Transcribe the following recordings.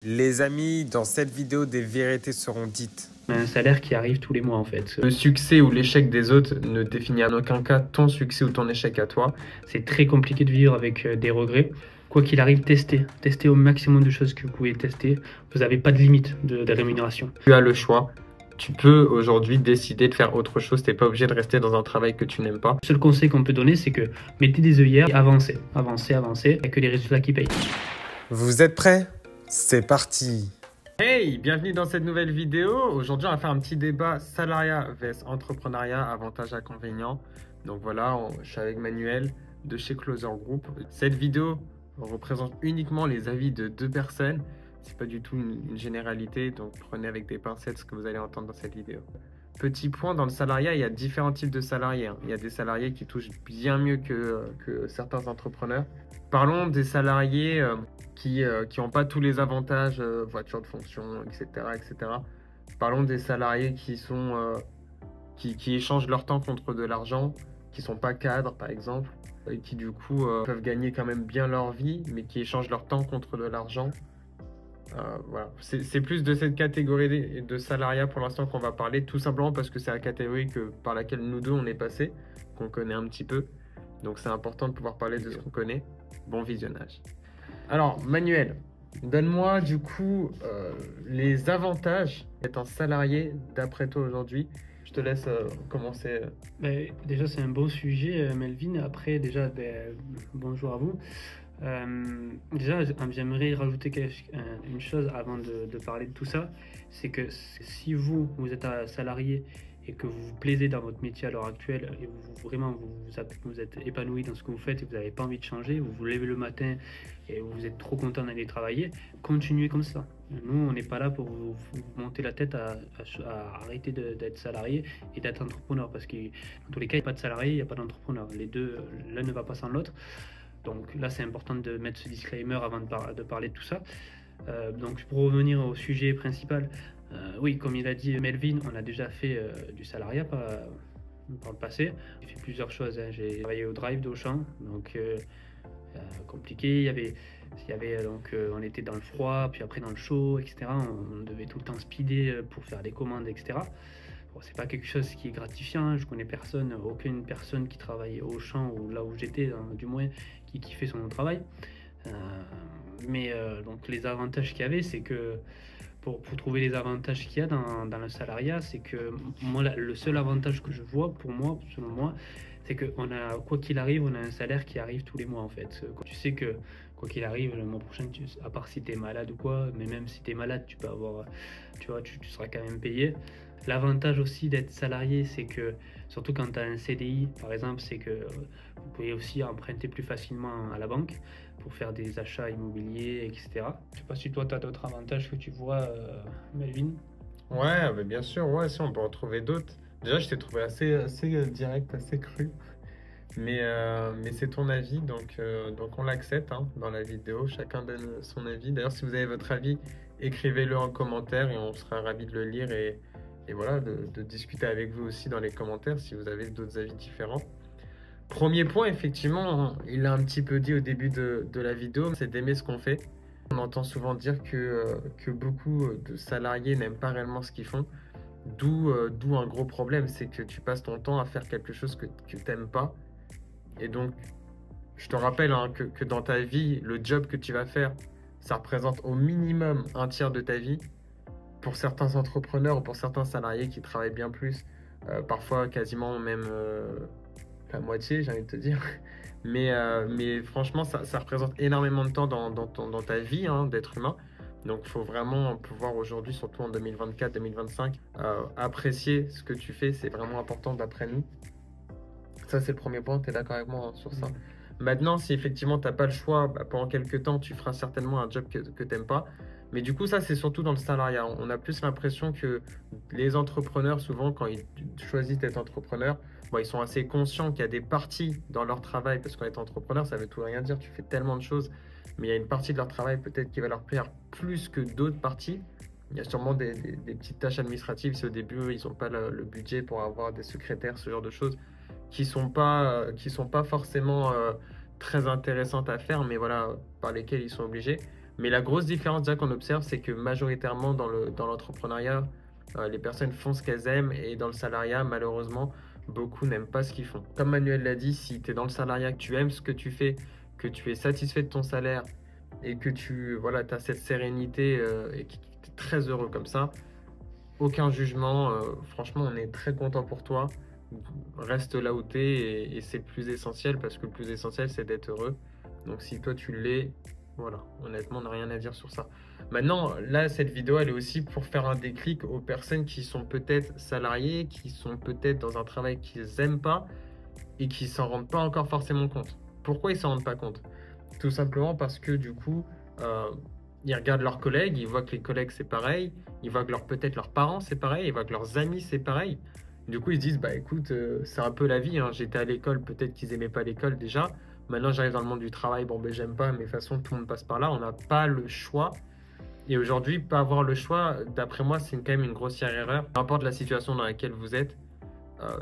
Les amis, dans cette vidéo, des vérités seront dites. Un salaire qui arrive tous les mois en fait. Le succès ou l'échec des autres ne définit en aucun cas ton succès ou ton échec à toi. C'est très compliqué de vivre avec des regrets. Quoi qu'il arrive, testez. Testez au maximum de choses que vous pouvez tester. Vous n'avez pas de limite de rémunération. Tu as le choix. Tu peux aujourd'hui décider de faire autre chose. Tu n'es pas obligé de rester dans un travail que tu n'aimes pas. Le seul conseil qu'on peut donner, c'est que mettez des œillères et avancez. Avancez, avancez. Il n'y a que les résultats qui payent. Vous êtes prêts? C'est parti! Hey, bienvenue dans cette nouvelle vidéo. Aujourd'hui, on va faire un petit débat salariat vs entrepreneuriat, avantages, inconvénients. Donc voilà, je suis avec Manuel de chez Closer Group. Cette vidéo représente uniquement les avis de deux personnes. C'est pas du tout une généralité, donc prenez avec des pincettes ce que vous allez entendre dans cette vidéo. Petit point, dans le salariat, il y a différents types de salariés. Il y a des salariés qui touchent bien mieux que certains entrepreneurs. Parlons des salariés qui n'ont pas tous les avantages, voiture de fonction, etc., etc. Parlons des salariés qui échangent leur temps contre de l'argent, qui ne sont pas cadres, par exemple, et qui du coup peuvent gagner quand même bien leur vie, mais qui échangent leur temps contre de l'argent. Voilà. C'est plus de cette catégorie de salariat pour l'instant qu'on va parler, tout simplement parce que c'est la catégorie par laquelle nous deux on est passé, qu'on connaît un petit peu. Donc c'est important de pouvoir parler de ce qu'on connaît. Bon visionnage. Alors Manuel, donne-moi du coup les avantages d'être un salarié d'après toi aujourd'hui. Je te laisse commencer. Déjà, c'est un beau sujet, Melvin. Après, déjà, bonjour à vous. Déjà, j'aimerais rajouter une chose avant de parler de tout ça. C'est que si vous êtes un salarié et que vous vous plaisez dans votre métier à l'heure actuelle et vous êtes épanoui dans ce que vous faites et vous n'avez pas envie de changer, vous vous levez le matin et vous êtes trop content d'aller travailler, continuez comme ça. Nous, on n'est pas là pour vous monter la tête à arrêter d'être salarié et d'être entrepreneur, parce que dans tous les cas, il n'y a pas de salarié, il n'y a pas d'entrepreneur. Les deux, l'un ne va pas sans l'autre. Donc là, c'est important de mettre ce disclaimer avant de parler de tout ça. Donc pour revenir au sujet principal, oui, comme il a dit Melvin, on a déjà fait du salariat par le passé. J'ai fait plusieurs choses, hein. J'ai travaillé au drive d'Auchan, donc compliqué. On était dans le froid, puis après dans le chaud, etc. On devait tout le temps speeder pour faire des commandes, etc. Bon, c'est pas quelque chose qui est gratifiant, hein. Je connais personne, aucune personne qui travaille au champ ou là où j'étais, hein, du moins, qui fait son travail. Donc les avantages qu'il y avait, c'est que pour trouver les avantages qu'il y a dans le salariat, c'est que moi, le seul avantage que je vois, pour moi, selon moi, c'est que quoi qu'il arrive, on a un salaire qui arrive tous les mois en fait. Tu sais que quoi qu'il arrive, le mois prochain, à part si tu es malade ou quoi, mais même si tu es malade, tu peux avoir, tu seras quand même payé. L'avantage aussi d'être salarié, c'est que, surtout quand tu as un CDI, par exemple, c'est que vous pouvez aussi emprunter plus facilement à la banque pour faire des achats immobiliers, etc. Je sais pas si toi, tu as d'autres avantages que tu vois, Melvin. Ouais, mais bien sûr, ouais, si on peut en trouver d'autres. Déjà, je t'ai trouvé assez direct, assez cru. Mais c'est ton avis, donc on l'accepte hein, dans la vidéo. Chacun donne son avis. D'ailleurs, si vous avez votre avis, écrivez-le en commentaire et on sera ravis de le lire et voilà, de discuter avec vous aussi dans les commentaires si vous avez d'autres avis différents. Premier point, effectivement, il l'a un petit peu dit au début de la vidéo, c'est d'aimer ce qu'on fait. On entend souvent dire que beaucoup de salariés n'aiment pas réellement ce qu'ils font. D'où un gros problème, c'est que tu passes ton temps à faire quelque chose que tu n'aimes pas. Et donc, je te rappelle hein, que dans ta vie, le job que tu vas faire, ça représente au minimum un tiers de ta vie. Pour certains entrepreneurs ou pour certains salariés qui travaillent bien plus, parfois quasiment même la moitié, j'ai envie de te dire. Mais franchement, ça représente énormément de temps dans ta vie hein, d'être humain. Donc, il faut vraiment pouvoir aujourd'hui, surtout en 2024-2025, apprécier ce que tu fais. C'est vraiment important d'après nous. Ça, c'est le premier point. Tu es d'accord avec moi hein, sur ça? Maintenant, si effectivement, tu n'as pas le choix, pendant quelques temps, tu feras certainement un job que tu n'aimes pas. Mais du coup, ça, c'est surtout dans le salariat. On a plus l'impression que les entrepreneurs, souvent, quand ils choisissent d'être entrepreneurs, ils sont assez conscients qu'il y a des parties dans leur travail, parce qu'en étant entrepreneur, ça veut tout rien dire. Tu fais tellement de choses, mais il y a une partie de leur travail peut-être qui va leur plaire plus que d'autres parties. Il y a sûrement des petites tâches administratives. Si au début, ils n'ont pas le budget pour avoir des secrétaires, ce genre de choses, qui sont pas forcément très intéressantes à faire, mais voilà, par lesquelles ils sont obligés. Mais la grosse différence déjà qu'on observe, c'est que majoritairement dans l'entrepreneuriat, les personnes font ce qu'elles aiment et dans le salariat, malheureusement, beaucoup n'aiment pas ce qu'ils font. Comme Manuel l'a dit, si tu es dans le salariat, que tu aimes ce que tu fais, que tu es satisfait de ton salaire et que tu as cette sérénité et que tu es très heureux comme ça, aucun jugement. Franchement, on est très content pour toi. Reste là où tu es et c'est plus essentiel parce que le plus essentiel, c'est d'être heureux. Donc si toi tu l'es, voilà, honnêtement, on n'a rien à dire sur ça. Maintenant, là, cette vidéo, elle est aussi pour faire un déclic aux personnes qui sont peut-être salariées, qui sont peut-être dans un travail qu'ils n'aiment pas et qui ne s'en rendent pas encore forcément compte. Pourquoi ils ne s'en rendent pas compte? Tout simplement parce que du coup, ils regardent leurs collègues, ils voient que les collègues c'est pareil, ils voient que peut-être leurs parents c'est pareil, ils voient que leurs amis c'est pareil. Du coup, ils se disent, bah écoute, c'est un peu la vie, hein. J'étais à l'école, peut-être qu'ils n'aimaient pas l'école déjà. Maintenant, j'arrive dans le monde du travail, bon, ben j'aime pas, mais de toute façon, tout le monde passe par là, on n'a pas le choix. Et aujourd'hui, pas avoir le choix, d'après moi, c'est quand même une grossière erreur. Peu importe la situation dans laquelle vous êtes,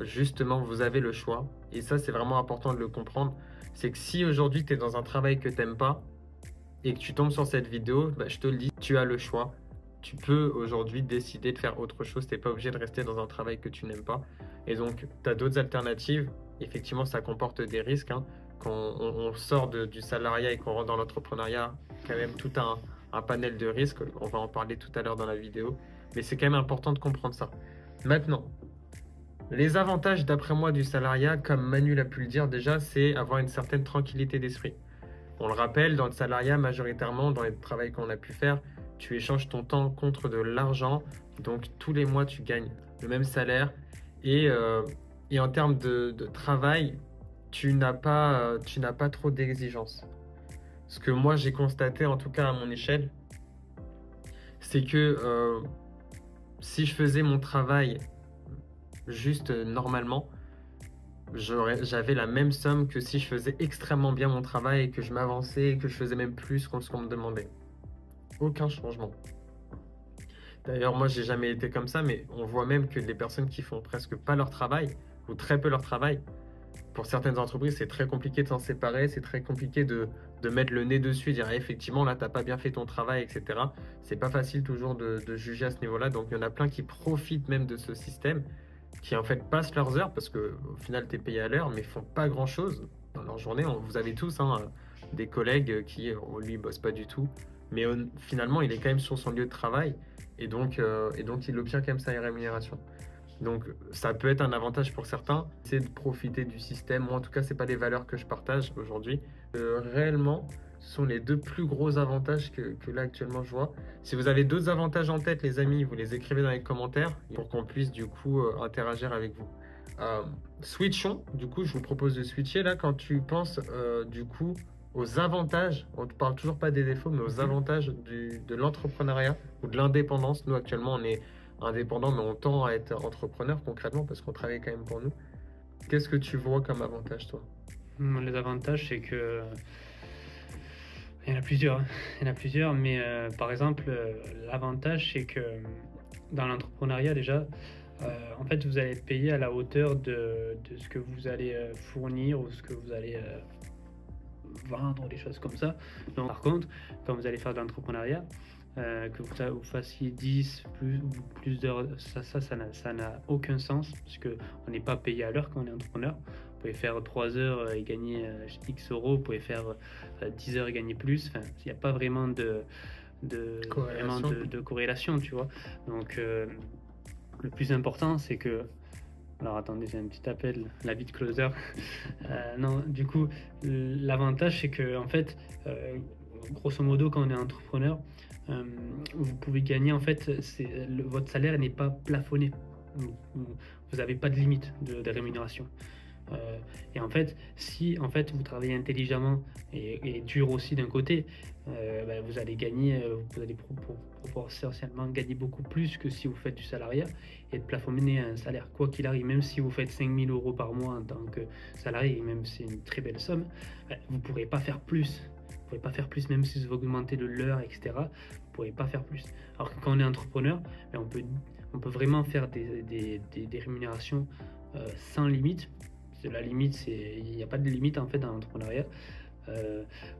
justement, vous avez le choix. Et ça, c'est vraiment important de le comprendre. C'est que si aujourd'hui, tu es dans un travail que tu n'aimes pas et que tu tombes sur cette vidéo, bah, je te le dis, tu as le choix. Tu peux aujourd'hui décider de faire autre chose. Tu n'es pas obligé de rester dans un travail que tu n'aimes pas. Et donc, tu as d'autres alternatives. Effectivement, ça comporte des risques. Hein. Quand on sort du salariat et qu'on rentre dans l'entrepreneuriat, quand même tout un panel de risques. On va en parler tout à l'heure dans la vidéo. Mais c'est quand même important de comprendre ça. Maintenant, les avantages d'après moi du salariat, comme Manu l'a pu le dire déjà, c'est avoir une certaine tranquillité d'esprit. On le rappelle, dans le salariat, majoritairement, dans les travaux qu'on a pu faire, tu échanges ton temps contre de l'argent. Donc, tous les mois, tu gagnes le même salaire. Et en termes de travail, tu n'as pas trop d'exigences. Ce que moi, j'ai constaté, en tout cas à mon échelle, c'est que si je faisais mon travail juste normalement, j'avais la même somme que si je faisais extrêmement bien mon travail et que je m'avançais et que je faisais même plus que ce qu'on me demandait. Aucun changement. D'ailleurs, moi, j'ai jamais été comme ça, mais on voit même que les personnes qui font presque pas leur travail ou très peu leur travail, pour certaines entreprises, c'est très compliqué de s'en séparer, c'est très compliqué de mettre le nez dessus et dire effectivement, là, tu n'as pas bien fait ton travail, etc. C'est pas facile toujours de juger à ce niveau-là. Donc, il y en a plein qui profitent même de ce système, qui en fait passent leurs heures parce qu'au final, tu es payé à l'heure, mais font pas grand-chose dans leur journée. Vous avez tous des collègues qui, lui, ne bossent pas du tout, mais finalement, il est quand même sur son lieu de travail et donc il obtient quand même sa rémunération. Donc ça peut être un avantage pour certains, c'est de profiter du système. Moi en tout cas, c'est pas des valeurs que je partage aujourd'hui. Réellement, ce sont les deux plus gros avantages que là actuellement je vois. Si vous avez d'autres avantages en tête, les amis, vous les écrivez dans les commentaires pour qu'on puisse du coup interagir avec vous. Switchons, du coup je vous propose de switcher là quand tu penses du coup aux avantages, on ne parle toujours pas des défauts, mais aux avantages de l'entrepreneuriat ou de l'indépendance. Nous actuellement on est indépendant, mais on tend à être entrepreneur concrètement parce qu'on travaille quand même pour nous. Qu'est-ce que tu vois comme avantage, toi? Les avantages, c'est que il y en a plusieurs. Il y en a plusieurs, mais par exemple, l'avantage, c'est que dans l'entrepreneuriat, déjà, en fait, vous allez être payé à la hauteur de ce que vous allez fournir ou ce que vous allez vendre, des choses comme ça. Donc, par contre, quand vous allez faire de l'entrepreneuriat, que vous fassiez 10 plus d'heures, ça n'a aucun sens parce qu'on n'est pas payé à l'heure quand on est entrepreneur. Vous pouvez faire 3 heures et gagner X euros, vous pouvez faire 10 heures et gagner plus. Enfin, il n'y a pas vraiment de corrélation, tu vois. Donc, le plus important, c'est que... Alors attendez, j'ai un petit appel, la vie de closer. Non, du coup, l'avantage, c'est que en fait, grosso modo, quand on est entrepreneur, vous pouvez gagner, en fait, votre salaire n'est pas plafonné. Vous n'avez pas de limite de rémunération. Et en fait, si en fait vous travaillez intelligemment et dur aussi d'un côté, vous allez gagner, vous allez potentiellement gagner beaucoup plus que si vous faites du salariat et de plafonner un salaire. Quoi qu'il arrive, même si vous faites 5 000 euros par mois en tant que salarié, et même si c'est une très belle somme, vous ne pourrez pas faire plus. Vous ne pourrez pas faire plus, même si vous augmentez de l'heure, etc. Vous ne pourrez pas faire plus. Alors que quand on est entrepreneur, on peut vraiment faire des rémunérations sans limite. La limite, il n'y a pas de limite en fait dans l'entrepreneuriat.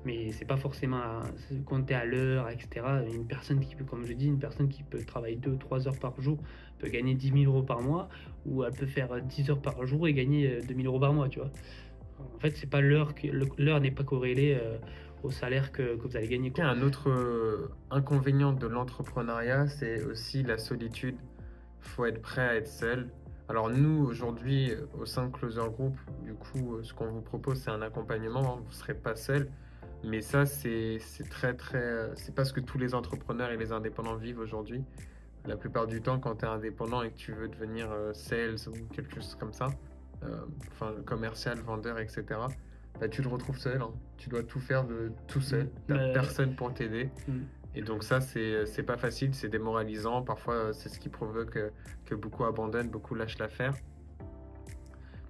mais c'est pas forcément compter à l'heure, etc. Une personne qui peut, comme je dis, une personne qui peut travailler 2 ou 3 heures par jour peut gagner 10 000 euros par mois, ou elle peut faire 10 heures par jour et gagner 2 000 euros par mois, tu vois. En fait, c'est pas l'heure n'est pas corrélée au salaire que vous allez gagner, quoi. Un autre inconvénient de l'entrepreneuriat, c'est aussi la solitude. Il faut être prêt à être seul. Alors nous, aujourd'hui, au sein de Closer Group, du coup, ce qu'on vous propose, c'est un accompagnement. Vous ne serez pas seul. Mais ça, c'est c'est pas ce que tous les entrepreneurs et les indépendants vivent aujourd'hui. La plupart du temps, quand tu es indépendant et que tu veux devenir sales ou quelque chose comme ça, enfin commercial, vendeur, etc., bah, tu te retrouves seul, hein. Tu dois tout faire de tout seul. Tu n'as personne pour t'aider. Et donc ça, c'est pas facile, c'est démoralisant. Parfois, c'est ce qui provoque que beaucoup abandonnent, beaucoup lâchent l'affaire.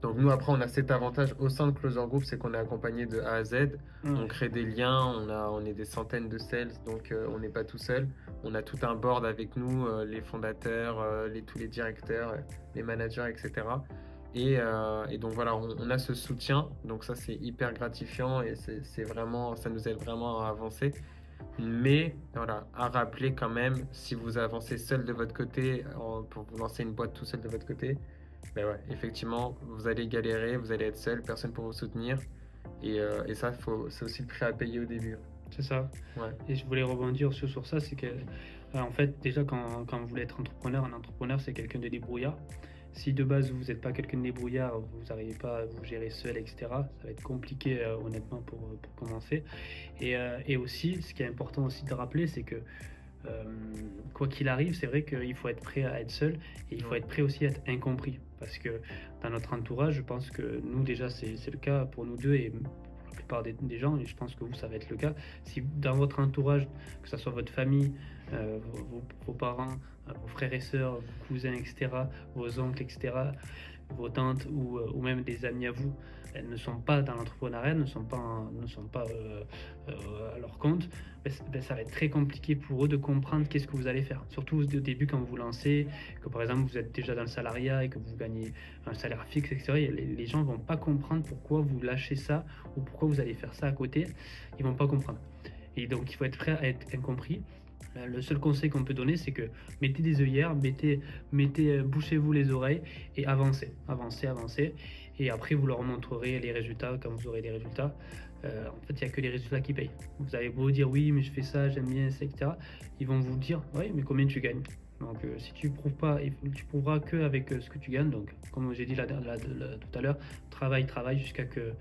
Donc nous, après, on a cet avantage au sein de Closer Group, c'est qu'on est accompagné de A à Z. On crée des liens, on est des centaines de sales, donc on n'est pas tout seul. On a tout un board avec nous, les fondateurs, tous les directeurs, les managers, etc. Et donc voilà, on a ce soutien, donc ça c'est hyper gratifiant et c'est vraiment, ça nous aide vraiment à avancer. Mais voilà, à rappeler quand même, si vous avancez seul de votre côté, pour vous lancer une boîte tout seul de votre côté, ben ouais, effectivement, vous allez galérer, vous allez être seul, personne pour vous soutenir. Et ça, c'est aussi le prix à payer au début. C'est ça. Ouais. Et je voulais rebondir sur ça, c'est que, en fait, déjà, quand vous voulez être entrepreneur, un entrepreneur, c'est quelqu'un de débrouillard. Si de base vous n'êtes pas quelqu'un de débrouillard, vous n'arrivez pas à vous gérer seul, etc., ça va être compliqué honnêtement pour commencer. Et aussi, ce qui est important aussi de rappeler, c'est que quoi qu'il arrive, c'est vrai qu'il faut être prêt à être seul et il faut être prêt aussi à être incompris. Parce que dans notre entourage, je pense que nous déjà c'est le cas pour nous deux et pour la plupart des gens, et je pense que vous ça va être le cas. Si dans votre entourage, que ce soit votre famille, vos parents, vos frères et sœurs, vos cousins, etc., vos oncles, etc., vos tantes ou même des amis à vous, elles ne sont pas dans l'entrepreneuriat, ne sont pas à leur compte, ça va être très compliqué pour eux de comprendre qu'est-ce que vous allez faire. Surtout au début quand vous vous lancez, que par exemple vous êtes déjà dans le salariat et que vous gagnez un salaire fixe, etc. Les gens ne vont pas comprendre pourquoi vous lâchez ça ou pourquoi vous allez faire ça à côté. Ils ne vont pas comprendre. Et donc il faut être prêt à être incompris. Le seul conseil qu'on peut donner, c'est que mettez des œillères, bouchez-vous les oreilles et avancez. Et après, vous leur montrerez les résultats quand vous aurez les résultats. En fait, il n'y a que les résultats qui payent. Vous allez beau dire oui, mais je fais ça, j'aime bien ça, etc. Ils vont vous dire oui, mais combien tu gagnes? Donc, si tu prouves pas, tu prouveras qu'avec ce que tu gagnes. Donc, comme j'ai dit tout à l'heure, travaille jusqu'à que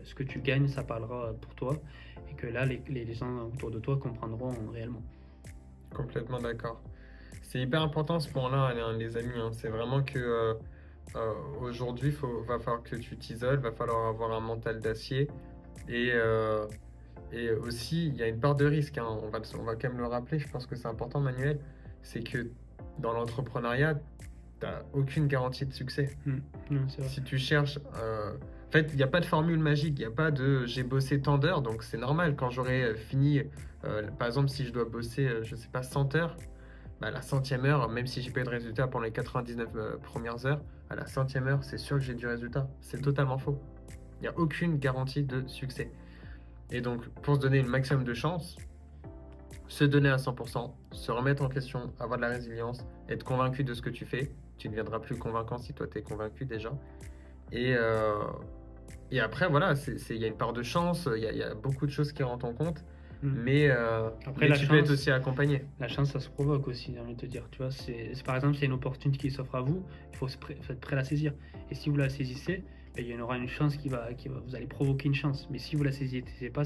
ce que tu gagnes, ça parlera pour toi. Et que là, les gens autour de toi comprendront réellement. Complètement d'accord. C'est hyper important ce point-là, les amis. Hein. C'est vraiment que aujourd'hui, va falloir que tu t'isoles, va falloir avoir un mental d'acier. Et aussi, il y a une part de risque. Hein. On va quand même le rappeler, je pense que c'est important, Manuel. C'est que dans l'entrepreneuriat, tu n'as aucune garantie de succès. Non, c'est vrai. Si tu cherches... En fait, il n'y a pas de formule magique, il n'y a pas de j'ai bossé tant d'heures, donc c'est normal. Quand j'aurai fini, par exemple, si je dois bosser, je sais pas, 100 heures, à la 100e heure, même si j'ai pas eu de résultat pendant les 99 premières heures, à la 100e heure, c'est sûr que j'ai du résultat. C'est totalement faux. Il n'y a aucune garantie de succès. Et donc, pour se donner le maximum de chance, se donner à 100%, se remettre en question, avoir de la résilience, être convaincu de ce que tu fais. Tu ne deviendras plus convaincant si toi, tu es convaincu déjà. Et après, voilà, il y a une part de chance, il y a beaucoup de choses qui rentrent en compte, mais tu peux être aussi accompagné. La chance, ça se provoque aussi, j'ai envie de te dire. Tu vois, par exemple, s'il y a une opportunité qui s'offre à vous, il faut être prêt à la saisir. Et si vous la saisissez, il y aura une chance vous allez provoquer une chance. Mais si vous la saisissez pas,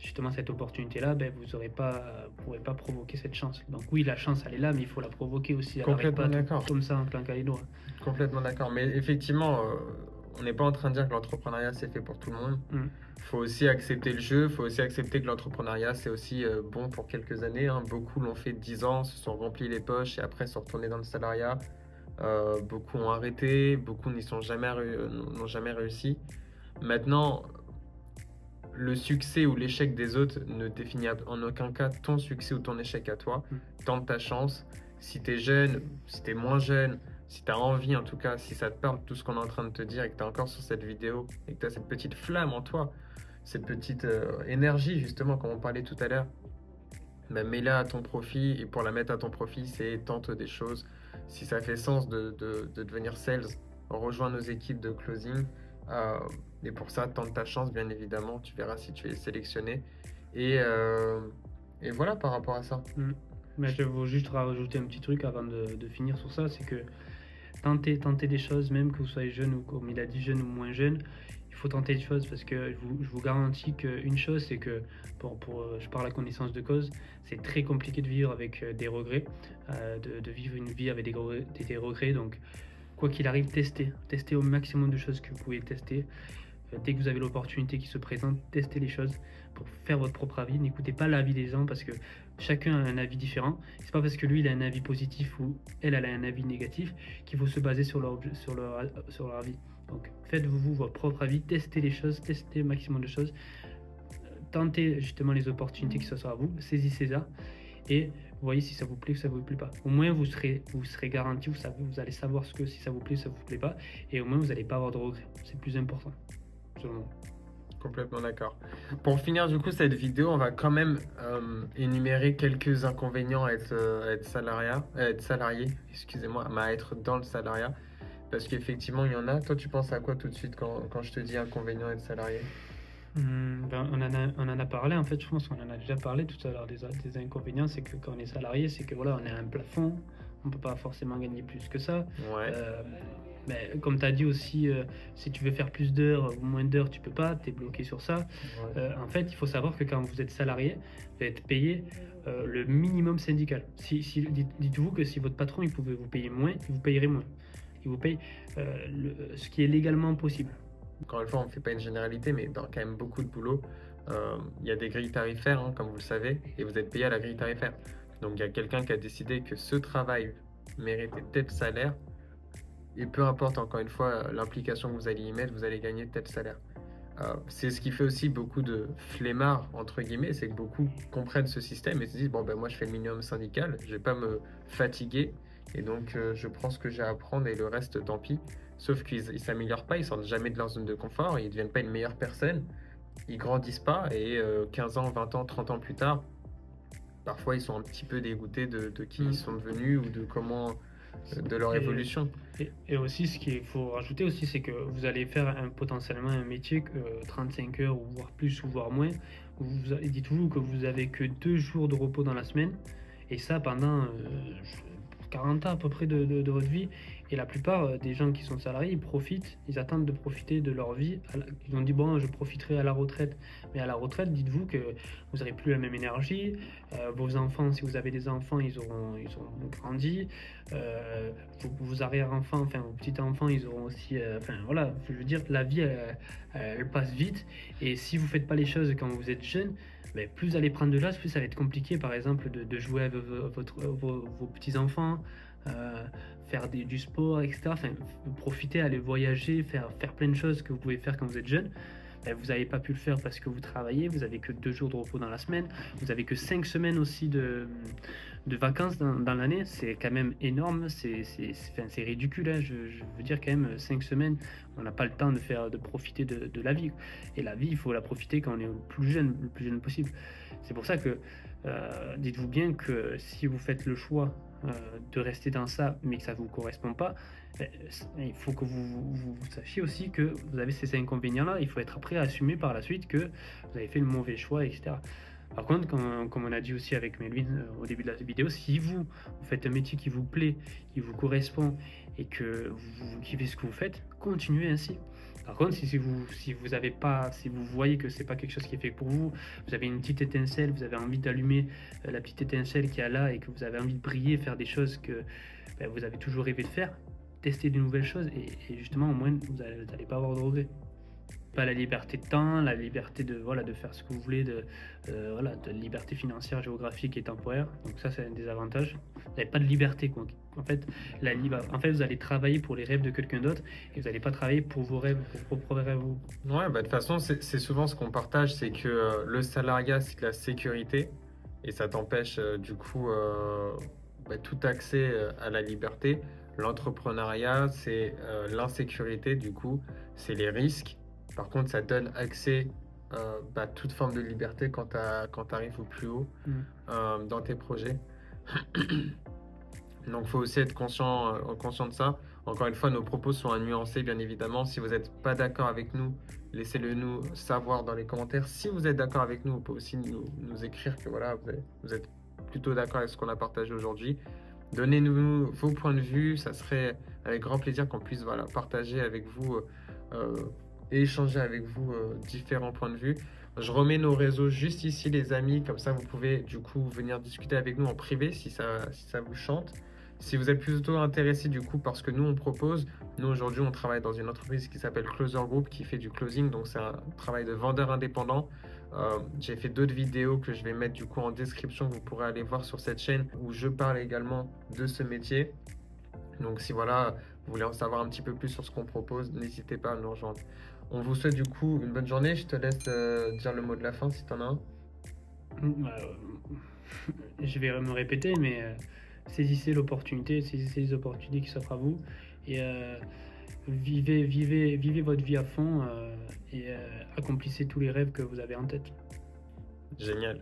justement cette opportunité-là, vous pourrez pas provoquer cette chance. Donc oui, la chance, elle est là, mais il faut la provoquer aussi. Complètement d'accord. Comme ça, en plein les doigts. Complètement d'accord. Mais effectivement, on n'est pas en train de dire que l'entrepreneuriat, c'est fait pour tout le monde. Il faut aussi accepter le jeu. Il faut aussi accepter que l'entrepreneuriat, c'est aussi bon pour quelques années. Hein. Beaucoup l'ont fait 10 ans, se sont remplis les poches et après sont retournés dans le salariat. Beaucoup ont arrêté, beaucoup n'ont jamais réussi. Maintenant, le succès ou l'échec des autres ne définit en aucun cas ton succès ou ton échec à toi. Tente ta chance. Si tu es jeune, si tu es moins jeune, si tu as envie en tout cas, si ça te parle tout ce qu'on est en train de te dire et que tu es encore sur cette vidéo et que tu as cette petite flamme en toi, cette petite énergie justement comme on parlait tout à l'heure, bah, mets-la à ton profit et pour la mettre à ton profit, c'est tente des choses. Si ça fait sens de devenir sales, rejoins nos équipes de closing et pour ça, tente ta chance bien évidemment, tu verras si tu es sélectionné et voilà par rapport à ça. Mais je veux juste rajouter un petit truc avant de finir sur ça, c'est que tenter des choses, même que vous soyez jeune ou comme il a dit jeune ou moins jeune, il faut tenter des choses parce que je vous garantis qu'une chose, c'est que je parle à connaissance de cause, c'est très compliqué de vivre avec des regrets, de vivre une vie avec des regrets. Donc quoi qu'il arrive, testez au maximum de choses que vous pouvez tester. Dès que vous avez l'opportunité qui se présente, testez les choses pour faire votre propre avis. N'écoutez pas l'avis des gens parce que chacun a un avis différent. C'est pas parce que lui il a un avis positif ou elle a un avis négatif qu'il faut se baser sur leur avis. Donc faites-vous votre propre avis, testez les choses, testez le maximum de choses, tentez justement les opportunités qui s'offrent à vous, saisissez-les et voyez si ça vous plaît ou ça vous plaît pas. Au moins vous serez garanti, vous allez savoir si ça vous plaît ou ça vous plaît pas, et au moins vous n'allez pas avoir de regrets. C'est le plus important. Complètement d'accord. Pour finir du coup cette vidéo, on va quand même énumérer quelques inconvénients à être salarié, excusez-moi, à être dans le salariat. Parce qu'effectivement, il y en a. Toi, tu penses à quoi tout de suite quand je te dis inconvénient à être salarié? On en a parlé, en fait, je pense qu'on en a déjà parlé tout à l'heure des inconvénients, c'est que quand on est salarié, c'est que voilà, on a un plafond, on peut pas forcément gagner plus que ça. Ouais. Mais comme tu as dit aussi, si tu veux faire plus d'heures ou moins d'heures, tu peux pas, tu es bloqué sur ça. Ouais. En fait, il faut savoir que quand vous êtes salarié, vous êtes payé le minimum syndical. Dites-vous que si votre patron il pouvait vous payer moins, il vous payerait moins. Il vous paye ce qui est légalement possible. Encore une fois, on ne fait pas une généralité, mais dans quand même beaucoup de boulot, il y a des grilles tarifaires, hein, comme vous le savez, et vous êtes payé à la grille tarifaire. Donc il y a quelqu'un qui a décidé que ce travail méritait tel salaire, et peu importe encore une fois l'implication que vous allez y mettre, vous allez gagner tel salaire. C'est ce qui fait aussi beaucoup de flemmards, entre guillemets, c'est que beaucoup comprennent ce système et se disent, bon ben moi je fais le minimum syndical, je vais pas me fatiguer, et donc je prends ce que j'ai à apprendre et le reste tant pis. Sauf qu'ils ne s'améliorent pas, ils sortent jamais de leur zone de confort, ils ne deviennent pas une meilleure personne, ils grandissent pas et 15 ans, 20 ans, 30 ans plus tard, parfois ils sont un petit peu dégoûtés de qui ils sont devenus ou de comment, de leur évolution. Et aussi, ce qu'il faut rajouter aussi, c'est que vous allez faire potentiellement un métier 35 heures, ou voire plus, ou voire moins. Dites-vous que vous avez que 2 jours de repos dans la semaine, et ça pendant 40 ans à peu près de votre vie. Et la plupart des gens qui sont salariés, ils profitent, ils attendent de profiter de leur vie. Ils ont dit, bon, je profiterai à la retraite. Mais à la retraite, dites-vous que vous n'aurez plus la même énergie. Vos enfants, si vous avez des enfants, ils auront grandi. Vos arrière-enfants, enfin vos petits-enfants, ils auront aussi... Enfin voilà, je veux dire, la vie, elle passe vite. Et si vous ne faites pas les choses quand vous êtes jeune, mais plus vous allez prendre de l'âge, plus ça va être compliqué, par exemple, de jouer avec vos petits-enfants, faire du sport, etc. Enfin, profiter, aller voyager, faire plein de choses que vous pouvez faire quand vous êtes jeune. Vous n'avez pas pu le faire parce que vous travaillez, vous n'avez que 2 jours de repos dans la semaine, vous n'avez que 5 semaines aussi de vacances dans l'année. C'est quand même énorme, c'est ridicule, hein. Je veux dire quand même 5 semaines, on n'a pas le temps de profiter de la vie. Et la vie, il faut la profiter quand on est le plus jeune possible. C'est pour ça que dites-vous bien que si vous faites le choix de rester dans ça, mais que ça ne vous correspond pas, il faut que vous sachiez aussi que vous avez ces inconvénients-là. Il faut être prêt à assumer par la suite que vous avez fait le mauvais choix, etc. Par contre, comme on a dit aussi avec Melvin au début de la vidéo, si vous faites un métier qui vous plaît, qui vous correspond et que vous kiffez ce que vous faites, continuez ainsi. Par contre, si vous voyez que c'est pas quelque chose qui est fait pour vous, vous avez une petite étincelle, vous avez envie d'allumer la petite étincelle qui est là et que vous avez envie de briller, faire des choses que vous avez toujours rêvé de faire, tester de nouvelles choses et justement au moins vous n'allez pas avoir de regrets. Pas la liberté de temps, la liberté de faire ce que vous voulez, de liberté financière, géographique et temporaire. Donc ça, c'est un des avantages. Vous n'avez pas de liberté, quoi. En fait, vous allez travailler pour les rêves de quelqu'un d'autre et vous n'allez pas travailler pour vos rêves, pour vos propres rêves. Ouais, de toute façon, c'est souvent ce qu'on partage, c'est que le salariat, c'est de la sécurité et ça t'empêche du coup tout accès à la liberté. L'entrepreneuriat, c'est l'insécurité, du coup, c'est les risques. Par contre, ça donne accès à toute forme de liberté quand tu arrives au plus haut dans tes projets. Donc, il faut aussi être conscient de ça. Encore une fois, nos propos sont à nuancer, bien évidemment. Si vous n'êtes pas d'accord avec nous, laissez-le nous savoir dans les commentaires. Si vous êtes d'accord avec nous, vous pouvez aussi nous écrire que voilà, vous êtes plutôt d'accord avec ce qu'on a partagé aujourd'hui. Donnez-nous vos points de vue. Ça serait avec grand plaisir qu'on puisse partager avec vous et échanger avec vous différents points de vue. Je remets nos réseaux juste ici, les amis. Comme ça, vous pouvez du coup venir discuter avec nous en privé si ça vous chante. Si vous êtes plutôt intéressé du coup par ce que nous on propose, nous aujourd'hui on travaille dans une entreprise qui s'appelle Closer Group qui fait du closing, donc c'est un travail de vendeur indépendant. J'ai fait d'autres vidéos que je vais mettre du coup en description, que vous pourrez aller voir sur cette chaîne où je parle également de ce métier. Donc si voilà, vous voulez en savoir un petit peu plus sur ce qu'on propose, n'hésitez pas à nous rejoindre. On vous souhaite du coup une bonne journée. Je te laisse dire le mot de la fin si tu en as un. Je vais me répéter, mais saisissez l'opportunité, saisissez les opportunités qui s'offrent à vous et vivez votre vie à fond et accomplissez tous les rêves que vous avez en tête. Génial.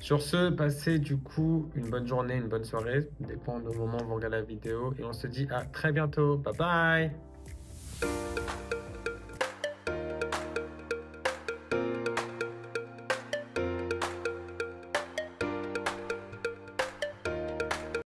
Sur ce, passez du coup une bonne journée, une bonne soirée, dépend du moment où vous regardez la vidéo et on se dit à très bientôt. Bye bye.